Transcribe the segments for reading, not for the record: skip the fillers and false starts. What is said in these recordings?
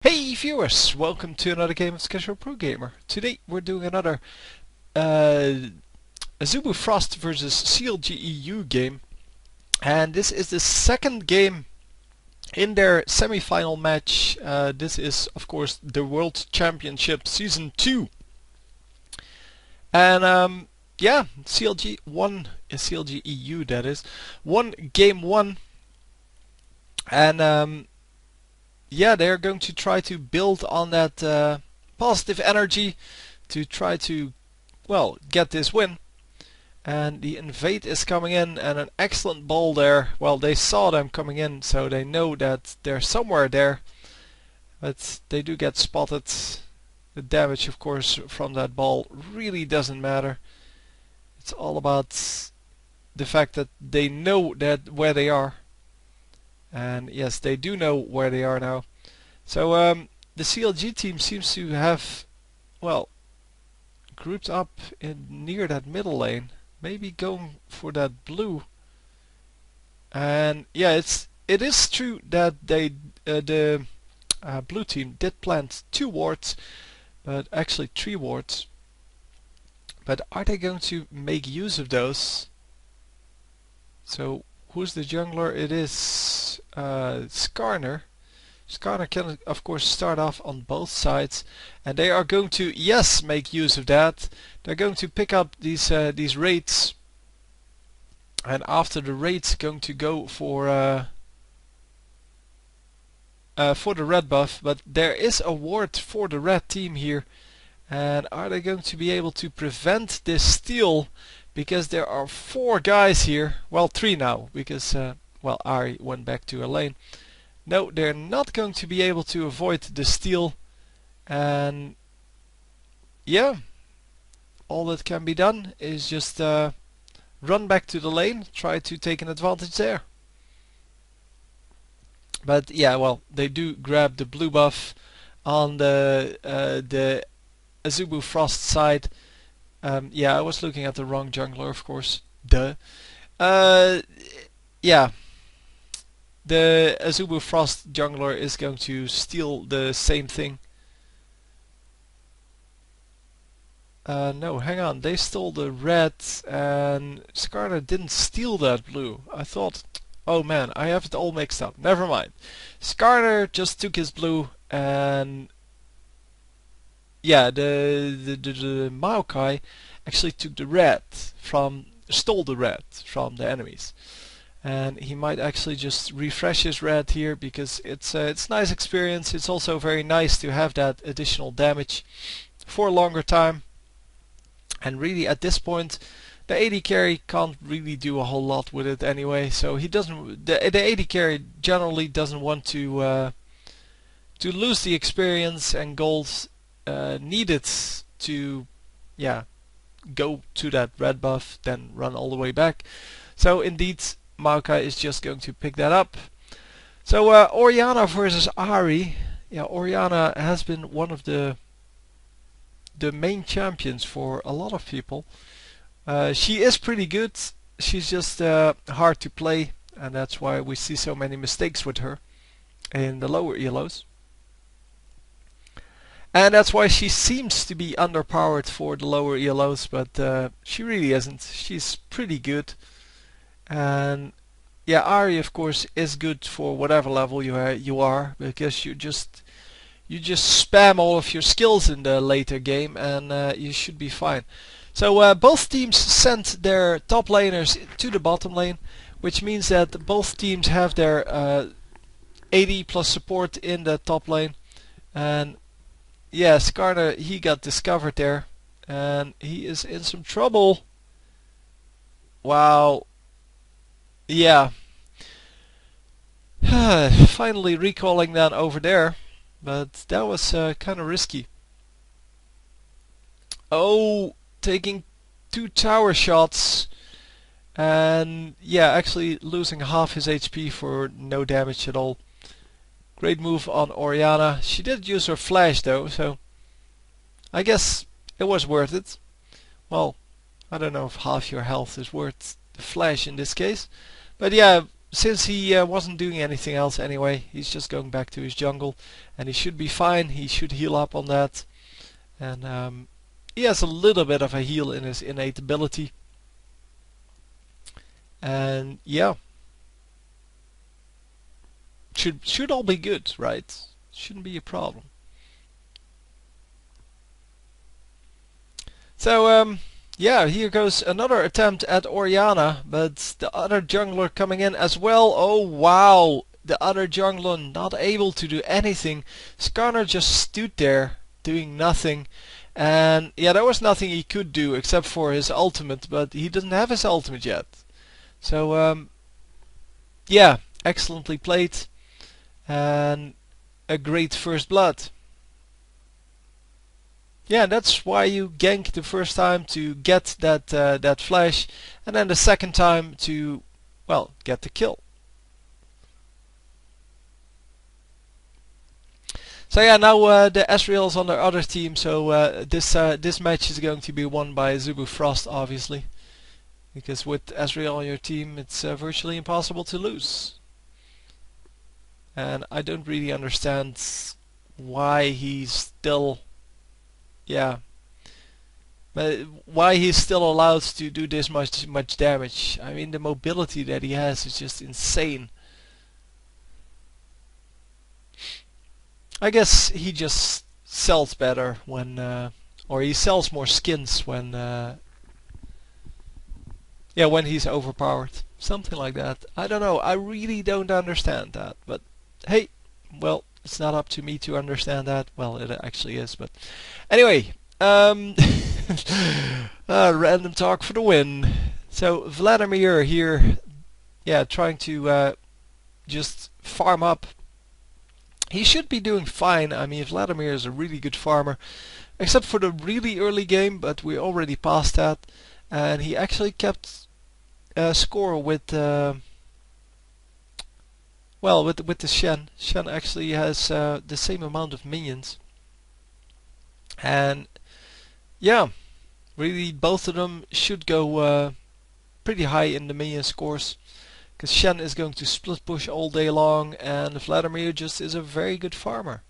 Hey viewers, welcome to another game of Casual Pro Gamer. Today we're doing another Azubu Frost versus CLG EU game, and this is the second game in their semi-final match. This is of course the World Championship Season 2, and yeah, CLG won, CLG EU that is, won game 1, and yeah, they're going to try to build on that positive energy to try to, well, get this win. And the invade is coming in, and an excellent ball there. Well, they saw them coming in, so they know that they're somewhere there. But they do get spotted. The damage, of course, from that ball really doesn't matter. It's all about the fact that they know that where they are. And yes, they do know where they are now. So the CLG team seems to have, well, grouped up in near that middle lane, maybe going for that blue. And yeah, it is true that the blue team did plant 2 wards, but actually 3 wards. But are they going to make use of those? So who's the jungler? It is Skarner. Skarner can of course start off on both sides, and they are going to, yes, make use of that. They're going to pick up these raids, and after the raids going to go for the red buff. But there is a ward for the red team here, and are they going to be able to prevent this steal? Because there are 4 guys here, well 3 now, because well, Ari went back to her lane. No, they're not going to be able to avoid the steal, and yeah, all that can be done is just run back to the lane, try to take an advantage there. But yeah, well, they do grab the blue buff on the Azubu Frost side. Yeah, I was looking at the wrong jungler, of course. Duh. Yeah. The Azubu Frost jungler is going to steal the same thing. No, hang on. They stole the red, and Skarner didn't steal that blue. I thought, oh man, I have it all mixed up. Never mind. Skarner just took his blue, and yeah, the Maokai actually took the red stole the red from the enemies. And he might actually just refresh his red here, because it's nice experience. It's also very nice to have that additional damage for a longer time. And really at this point the AD carry can't really do a whole lot with it anyway, so he doesn't, the AD carry generally doesn't want to lose the experience and gold needed to, yeah, go to that red buff, then run all the way back. So indeed, Maokai is just going to pick that up. So Orianna versus Ari. Yeah, Orianna has been one of the main champions for a lot of people. She is pretty good. She's just hard to play, and that's why we see so many mistakes with her in the lower elos. And that's why she seems to be underpowered for the lower elos, but she really isn't. She's pretty good. And yeah, Ari of course is good for whatever level you are, because you just spam all of your skills in the later game, and you should be fine. So both teams sent their top laners to the bottom lane, which means that both teams have their AD plus support in the top lane. And yeah, Skarner, he got discovered there, and he is in some trouble. Wow. Yeah. Finally recalling that over there, but that was kind of risky. Oh, taking 2 tower shots, and yeah, actually losing half his HP for no damage at all. Great move on Orianna. She did use her flash though, so I guess it was worth it. Well, I don't know if half your health is worth the flash in this case, but yeah, since he wasn't doing anything else anyway, he's just going back to his jungle, and he should be fine. He should heal up on that, and he has a little bit of a heal in his innate ability. And yeah, should all be good, right? Shouldn't be a problem. So yeah, here goes another attempt at Orianna, but the other jungler coming in as well. Oh wow, the other jungler not able to do anything. Skarner just stood there doing nothing, and yeah, there was nothing he could do except for his ultimate, but he doesn't have his ultimate yet. So yeah, excellently played, and a great first blood. Yeah, that's why you gank the first time to get that flash, and then the second time to, well, get the kill. So yeah, now the Ezreal's on the other team, so this match is going to be won by Azubu Frost, obviously, because with Ezreal on your team, it's virtually impossible to lose. And I don't really understand why he's still, yeah, but why he's still allowed to do this much damage. I mean, the mobility that he has is just insane. I guess he just sells better when, or he sells more skins when, yeah, when he's overpowered. Something like that. I don't know. I really don't understand that. But hey, well, it's not up to me to understand that. Well, it actually is. But anyway, random talk for the win. So Vladimir here, yeah, trying to just farm up. He should be doing fine. I mean, Vladimir is a really good farmer, except for the really early game, but we already passed that. And he actually kept score with, well, with the Shen. Shen actually has the same amount of minions. And yeah, really both of them should go pretty high in the minion scores, because Shen is going to split push all day long, and Vladimir just is a very good farmer.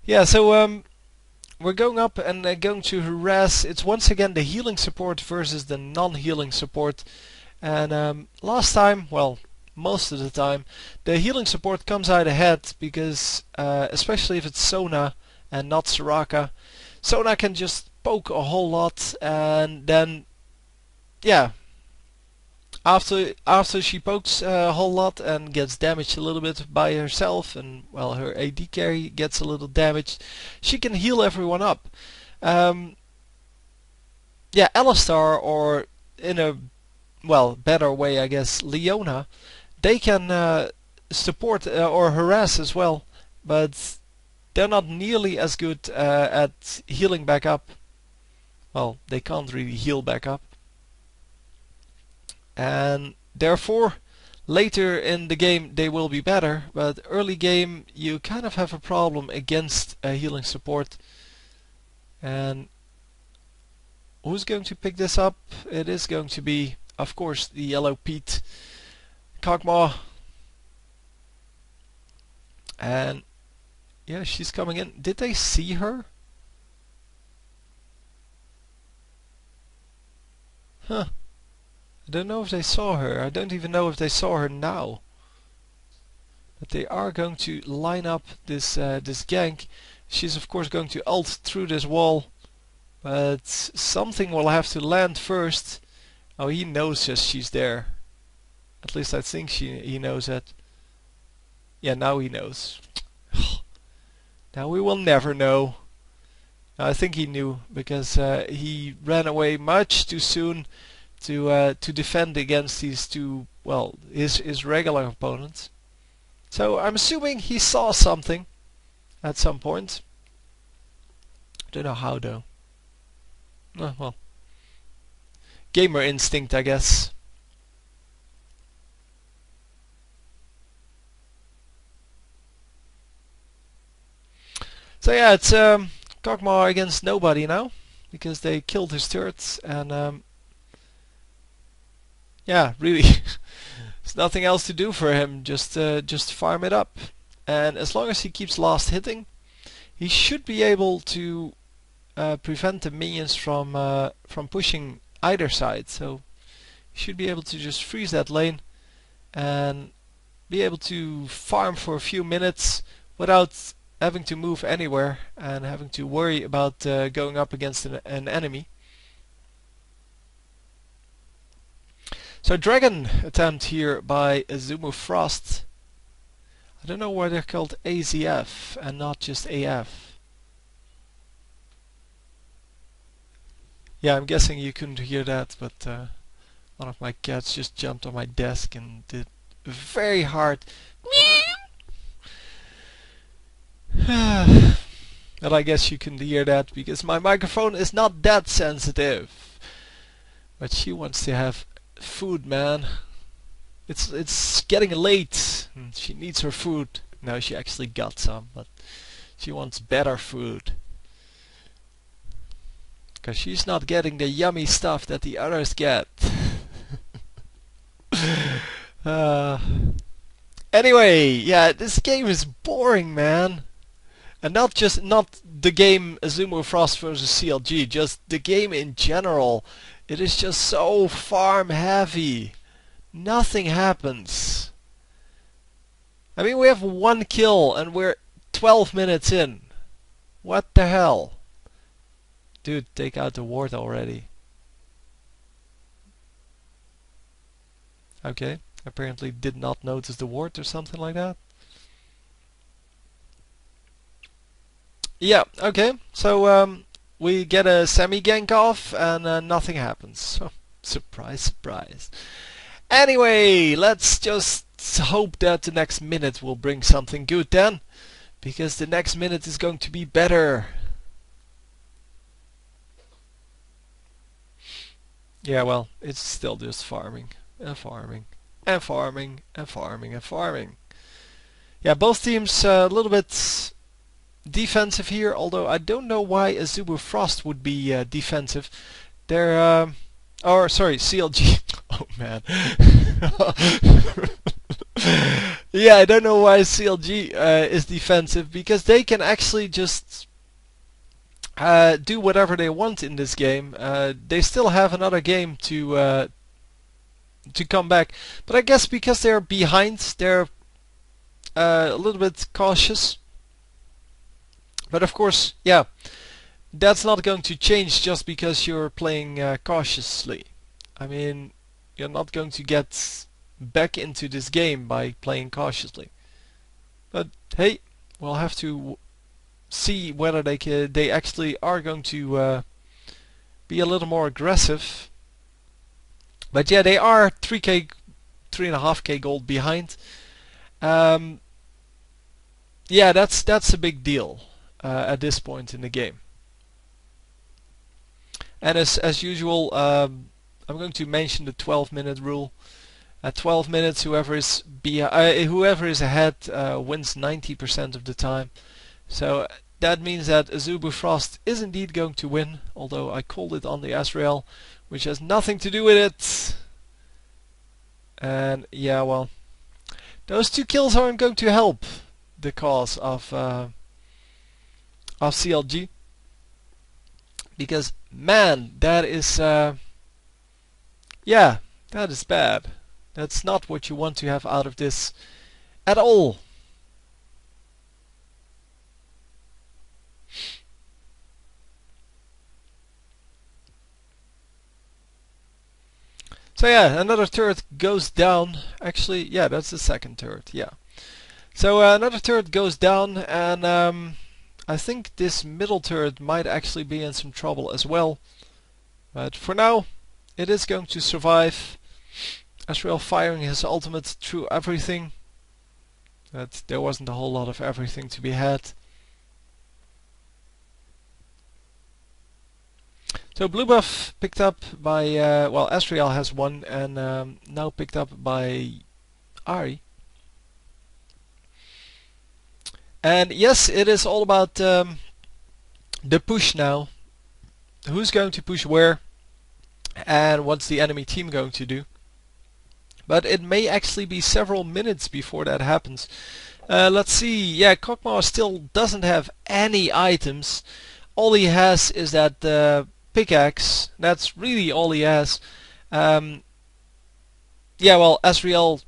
Yeah, so we're going up and going to harass. It's once again the healing support versus the non-healing support. And last time, well, most of the time, the healing support comes out ahead because, especially if it's Sona and not Soraka, Sona can just poke a whole lot, and then, yeah, after she pokes a whole lot and gets damaged a little bit by herself, and well, her AD carry gets a little damaged, she can heal everyone up. Yeah, Alistar, or in a, well, better way, I guess, Leona, they can support or harass as well, but they're not nearly as good at healing back up. Well, they can't really heal back up. And therefore, later in the game they will be better, but early game you kind of have a problem against a healing support. And who's going to pick this up? It is going to be, of course, the yellow Pete, Kog'Maw. And yeah, she's coming in. Did they see her? Huh. I don't know if they saw her. I don't even know if they saw her now. But they are going to line up this this gank. She's of course going to ult through this wall, but something will have to land first. Oh, he knows that she's there. At least I think he knows that. Yeah, now he knows. Now we will never know. I think he knew, because he ran away much too soon to defend against these two, well, his regular opponents. So I'm assuming he saw something at some point. Don't know how though. Well, gamer instinct, I guess. So yeah, it's Kog'Maw against nobody now. because they killed his turrets, and yeah, really, there's nothing else to do for him. Just farm it up, and as long as he keeps last hitting, he should be able to prevent the minions from pushing either side. So he should be able to just freeze that lane and be able to farm for a few minutes without having to move anywhere and having to worry about going up against an enemy. So dragon attempt here by Azubu Frost. I don't know why they're called AZF and not just AF. Yeah, I'm guessing you couldn't hear that, but one of my cats just jumped on my desk and did a very hard but I guess you couldn't hear that because my microphone is not that sensitive. But she wants to have food, man. It's getting late and she needs her food. No, she actually got some, but she wants better food. Because she's not getting the yummy stuff that the others get. Anyway, yeah, this game is boring, man. And not the game Azubu Frost versus CLG, just the game in general. It is just so farm heavy. Nothing happens. I mean, we have 1 kill and we're 12 minutes in. What the hell? Dude, take out the ward already. Okay, apparently did not notice the ward or something like that. Yeah, okay, so we get a semi-gank off and nothing happens. So, surprise, surprise. Anyway, let's just hope that the next minute will bring something good then. Because the next minute is going to be better. Yeah, well, it's still just farming and farming and farming and farming and farming. Yeah, both teams a little bit defensive here, although I don't know why Azubu Frost would be defensive. They're or sorry, CLG. Oh man. Yeah, I don't know why CLG is defensive, because they can actually just do whatever they want in this game. They still have another game to come back, but I guess because they're behind, they're a little bit cautious. But of course, yeah, that's not going to change just because you're playing cautiously. I mean, you're not going to get back into this game by playing cautiously. But hey, we'll have to see whether they actually are going to be a little more aggressive. But yeah, they are 3.5k gold behind. Yeah, that's a big deal at this point in the game. And as usual, I'm going to mention the 12-minute rule. At 12 minutes, whoever is ahead wins 90% of the time. So that means that Azubu Frost is indeed going to win, although I called it on the Azrael, which has nothing to do with it. And yeah, well, those 2 kills aren't going to help the cause of CLG, because man, that is yeah, that is bad. That's not what you want to have out of this at all. So yeah, another turret goes down. Actually, yeah, that's the second turret, yeah. So another turret goes down, and I think this middle turret might actually be in some trouble as well. But for now, it is going to survive. Azrael firing his ultimate through everything. But there wasn't a whole lot of everything to be had. So blue buff picked up by, well, Azrael has one, and now picked up by Ari. And yes, it is all about the push now. who's going to push where and what's the enemy team going to do. But it may actually be several minutes before that happens. Let's see. Yeah, Kokmar still doesn't have any items. All he has is that pickaxe. That's really all he has. Yeah, well, Asriel,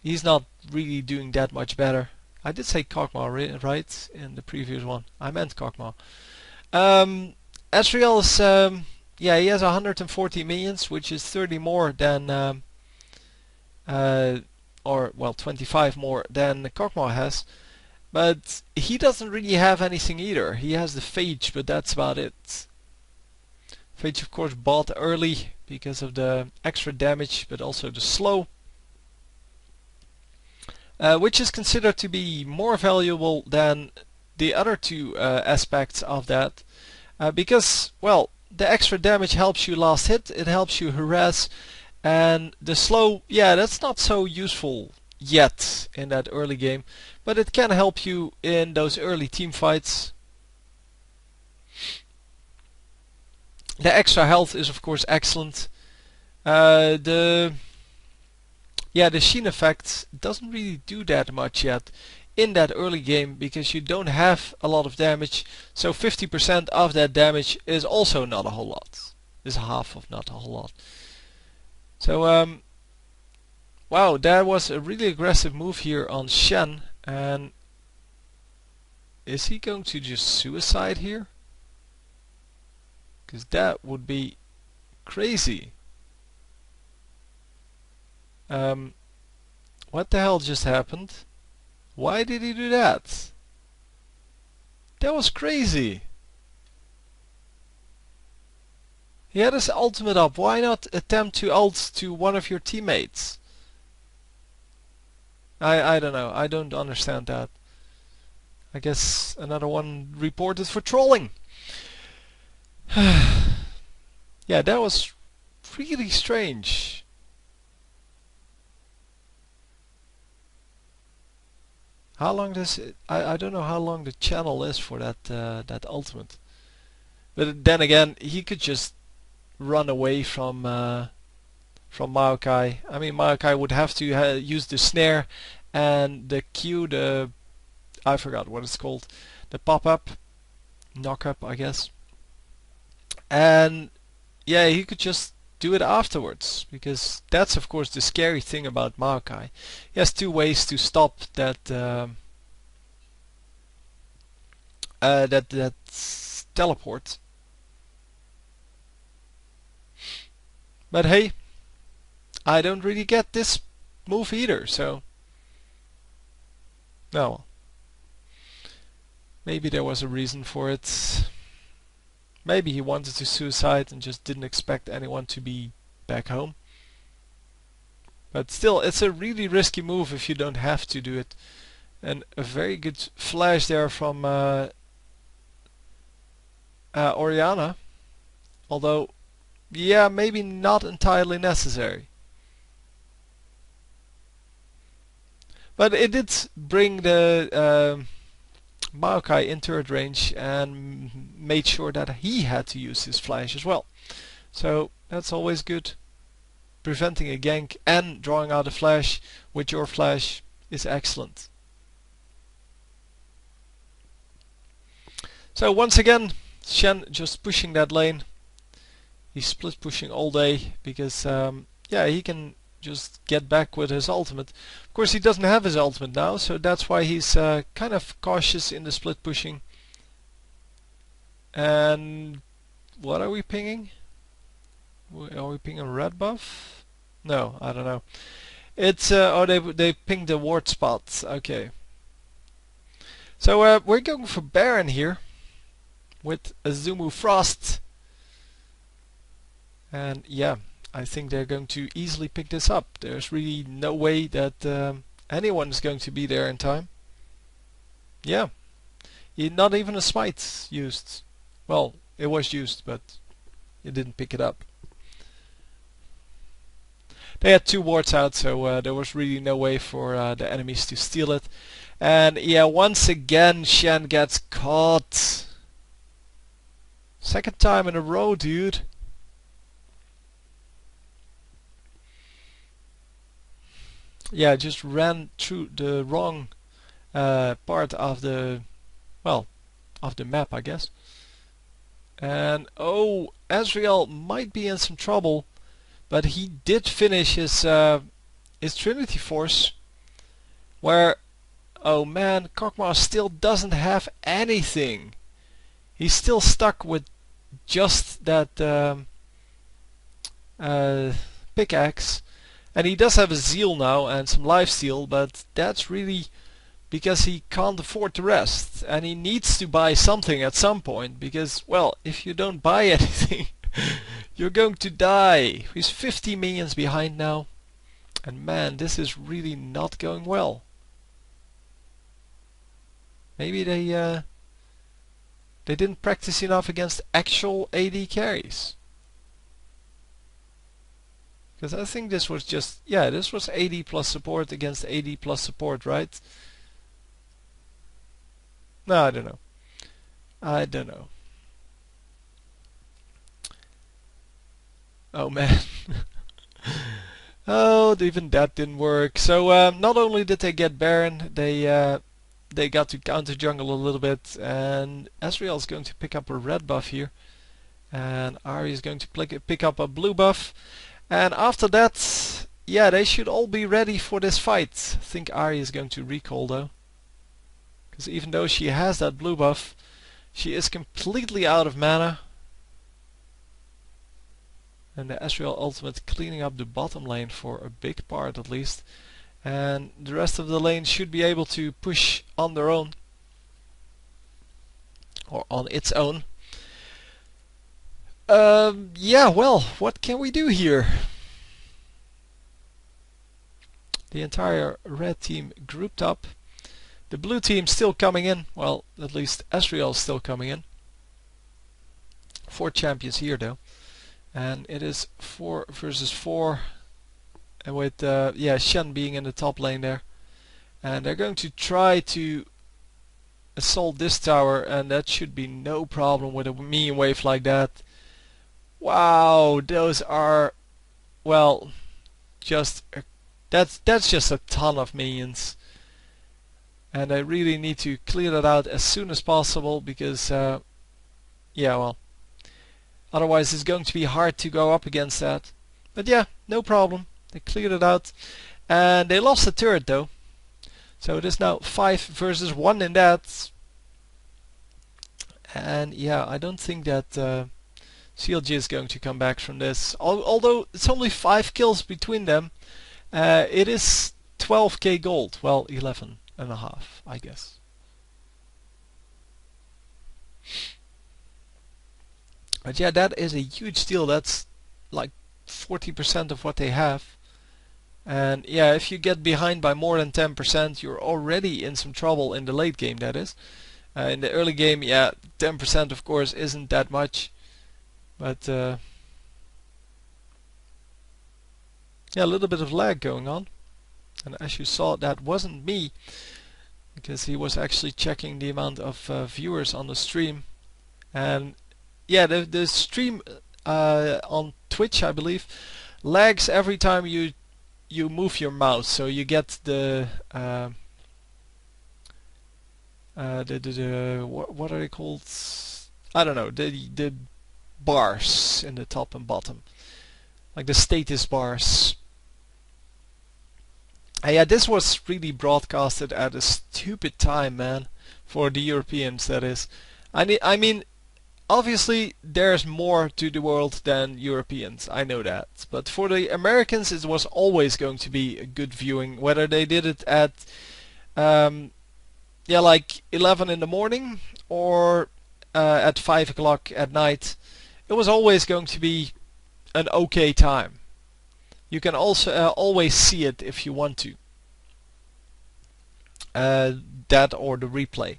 he's not really doing that much better. I did say Kokmar, right, in the previous one. I meant Kokmar. Asriel is, yeah, he has 140 minions, which is 30 more than, or well, 25 more than Kokmar has. But he doesn't really have anything either. He has the Phage, but that's about it. Phage, of course, bought early because of the extra damage, but also the slow. Which is considered to be more valuable than the other two aspects of that. Because, well, the extra damage helps you last hit, it helps you harass, and the slow, yeah, that's not so useful yet in that early game, but it can help you in those early team fights. The extra health is of course excellent. The sheen effect doesn't really do that much yet in that early game because you don't have a lot of damage, so 50% of that damage is also not a whole lot. Is half of not a whole lot. So wow, that was a really aggressive move here on Shen. And is he going to just suicide here? Because that would be crazy. What the hell just happened? Why did he do that? That was crazy. He had his ultimate up. Why not attempt to ult to one of your teammates? I don't know. I don't understand that. I guess another one reported for trolling. Yeah, that was really strange. How long does it, I don't know how long the channel is for that that ultimate. But then again, he could just run away from Maokai. I mean, Maokai would have to use the snare and the Q, the I forgot what it's called, the pop-up, knock-up, I guess. And yeah, he could just do it afterwards, because that's of course the scary thing about Maokai. He has two ways to stop that that teleport. But hey, I don't really get this move either, so no. Maybe there was a reason for it. Maybe he wanted to suicide and just didn't expect anyone to be back home. But still, it's a really risky move if you don't have to do it. And a very good flash there from Oriana. Although, yeah, maybe not entirely necessary. But it did bring the Maokai in turret range and made sure that he had to use his flash as well. So that's always good. Preventing a gank and drawing out a flash with your flash is excellent. So once again, Shen just pushing that lane. He's split pushing all day because yeah, he can just get back with his ultimate. Of course, he doesn't have his ultimate now, so that's why he's kind of cautious in the split pushing. And what are we pinging? Are we pinging red buff? No, I don't know. It's oh, they pinged the ward spot. Okay. So we're going for Baron here with Azubu Frost. And yeah, I think they're going to easily pick this up. There's really no way that anyone is going to be there in time. Yeah, not even a smite used. Well, it was used, but it didn't pick it up. They had two wards out, so there was really no way for the enemies to steal it. And yeah, once again Shen gets caught. Second time in a row, dude. Yeah, just ran through the wrong part of the, well, of the map, I guess. And oh, Azrael might be in some trouble, but he did finish his Trinity Force. Where, oh man, Kokmar still doesn't have anything. He's still stuck with just that pickaxe. And he does have a zeal now and some lifesteal, but that's really because he can't afford to rest. And he needs to buy something at some point, because, well, if you don't buy anything, you're going to die. He's 50 minions behind now. And man, this is really not going well. Maybe they didn't practice enough against actual AD carries. Because I think this was just, yeah, this was AD plus support against AD plus support, right? No, I don't know. I don't know. Oh man. Oh, even that didn't work. So not only did they get Baron, they got to counter jungle a little bit, and Azrael is going to pick up a red buff here, and Ahri is going to pick up a blue buff. And after that, yeah, they should all be ready for this fight. I think Ahri is going to recall though. Because even though she has that blue buff, she is completely out of mana. And the Azrael ultimate cleaning up the bottom lane for a big part at least. And the rest of the lane should be able to push on their own. Or on its own. Yeah, well, what can we do here? The entire red team grouped up. The blue team still coming in. Well, at least Azrael is still coming in. 4 champions here though. And it is 4 versus 4. And with yeah, Shen being in the top lane there. And they're going to try to assault this tower, and that should be no problem with a minion wave like that. Wow, those are, well, just that's just a ton of minions, and I really need to clear that out as soon as possible, because yeah, well, otherwise it's going to be hard to go up against that. But yeah, no problem, they cleared it out, and they lost the turret though, so it is now 5 versus 1 in that. And yeah, I don't think that CLG is going to come back from this. Although it's only 5 kills between them, it is 12k gold. Well, 11.5, I guess. But yeah, that is a huge deal. That's like 40% of what they have. And yeah, if you get behind by more than 10%, you're already in some trouble in the late game, that is. In the early game, yeah, 10% of course isn't that much. But yeah, a little bit of lag going on, and as you saw, that wasn't me, because he was actually checking the amount of viewers on the stream. And yeah, the stream on Twitch, I believe, lags every time you move your mouse, so you get the what are they called? I don't know, the bars in the top and bottom, like the status bars. And yeah, this was really broadcasted at a stupid time, man, for the Europeans, that is. I mean, obviously there's more to the world than Europeans, I know that, but for the Americans it was always going to be a good viewing, whether they did it at yeah, like 11 in the morning or at 5 o'clock at night. It was always going to be an okay time. You can also always see it if you want to. That or the replay.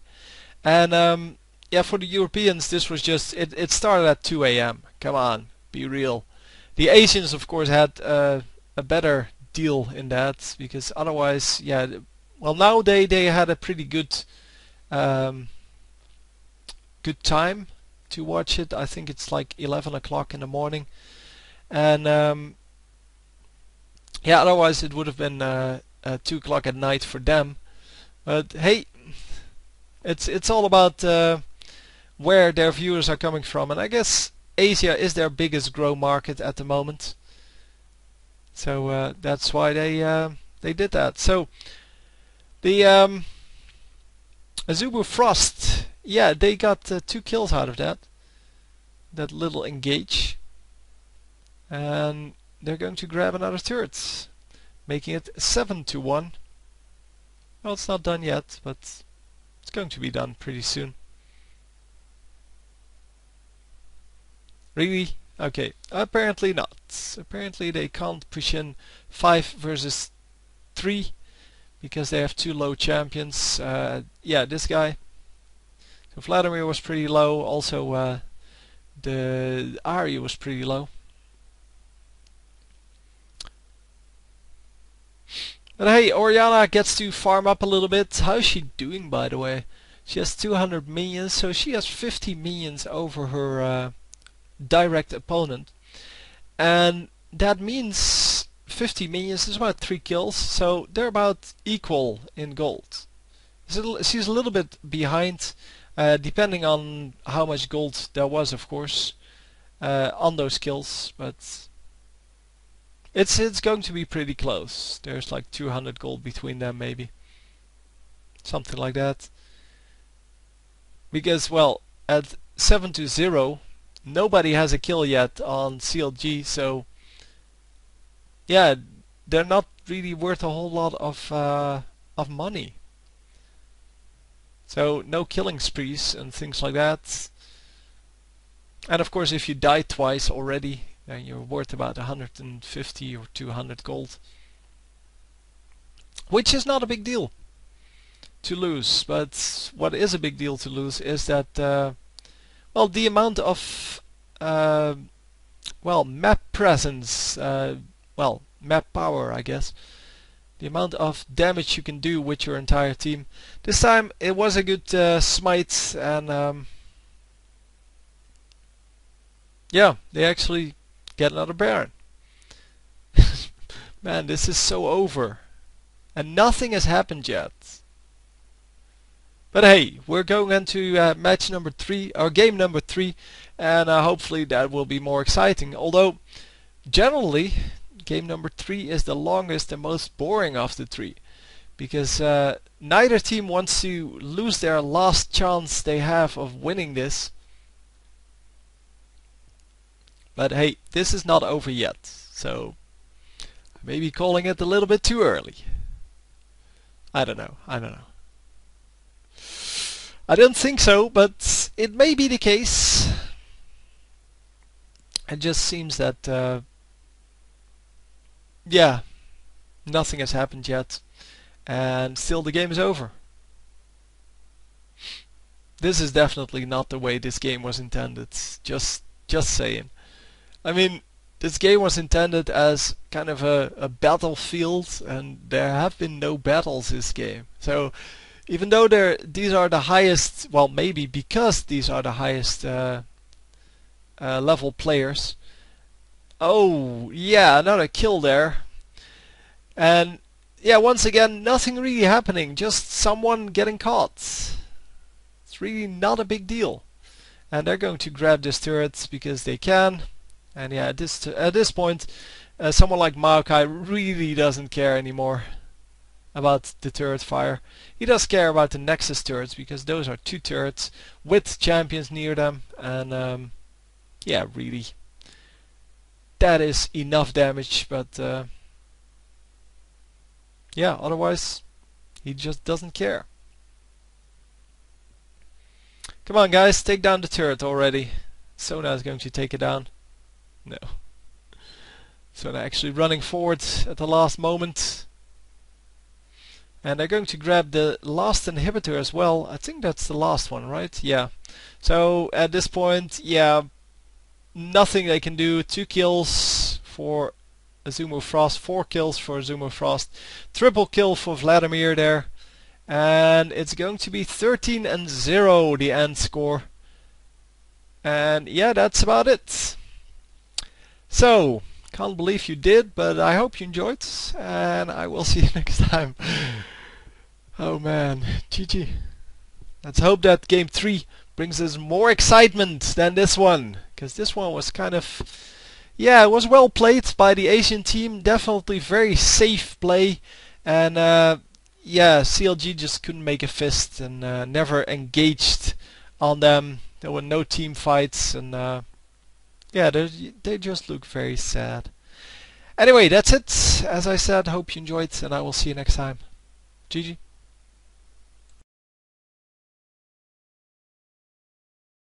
And yeah, for the Europeans this was just, it started at 2 AM. Come on, be real. The Asians of course had a better deal in that, because otherwise, yeah, well, now they had a pretty good good time to watch it. I think it's like 11 o'clock in the morning. And yeah, otherwise it would have been 2 o'clock at night for them. But hey, it's all about where their viewers are coming from. And I guess Asia is their biggest grow market at the moment. So that's why they did that. So the Azubu Frost, yeah, they got 2 kills out of that little engage, and they're going to grab another turret, making it 7-1. Well, it's not done yet, but it's going to be done pretty soon. Really? Okay, apparently not. Apparently they can't push in 5 versus 3 because they have 2 low champions. Yeah, this guy. So Vladimir was pretty low. Also, the Ari was pretty low. But hey, Oriana gets to farm up a little bit. How's she doing, by the way? She has 200 minions, so she has 50 minions over her direct opponent. And that means 50 minions is about 3 kills, so they're about equal in gold. She's a little bit behind, depending on how much gold there was, of course, on those kills, but it's going to be pretty close. There's like 200 gold between them, maybe. Something like that. Because, well, at 7-0, nobody has a kill yet on CLG, so yeah, they're not really worth a whole lot of money. So no killing sprees and things like that. And of course, if you die twice already, then you're worth about 150 or 200 gold, which is not a big deal to lose. But what is a big deal to lose is that well, the amount of well, map presence, well, map power, I guess. The amount of damage you can do with your entire team. This time it was a good smite, and yeah, they actually get another Baron. Man, this is so over. And nothing has happened yet. But hey, we're going into match number 3, or game number 3, and hopefully that will be more exciting. Although, generally, game number 3 is the longest and most boring of the 3. Because neither team wants to lose their last chance they have of winning this. But hey, this is not over yet, so maybe calling it a little bit too early. I don't know. I don't think so, but it may be the case. It just seems that yeah, nothing has happened yet, and still the game is over. This is definitely not the way this game was intended. Just saying. I mean, this game was intended as kind of a battlefield, and there have been no battles this game. So even though these are the highest, well, maybe because these are the highest level players. Oh, yeah, another kill there. And yeah, once again, nothing really happening, just someone getting caught. It's really not a big deal. And they're going to grab this turret because they can. And yeah, at this point, someone like Maokai really doesn't care anymore about the turret fire. He does care about the Nexus turrets, because those are 2 turrets with champions near them. And yeah, really, that is enough damage. But yeah, otherwise, he just doesn't care. Come on, guys, take down the turret already. Sona is going to take it down. No. So they're actually running forward at the last moment. And they're going to grab the last inhibitor as well. I think that's the last one, right? Yeah. So at this point, yeah, nothing they can do. 2 kills for Azubu Frost, 4 kills for Azubu Frost, triple kill for Vladimir there. And it's going to be 13-0, the end score. And yeah, that's about it. So, can't believe you did, but I hope you enjoyed, and I will see you next time. Oh man, GG. Let's hope that game 3 brings us more excitement than this one, because this one was kind of, yeah, it was well played by the Asian team, definitely very safe play, and yeah, CLG just couldn't make a fist and never engaged on them. There were no team fights, and yeah, they just look very sad. Anyway, that's it. As I said, hope you enjoyed, and I will see you next time. GG.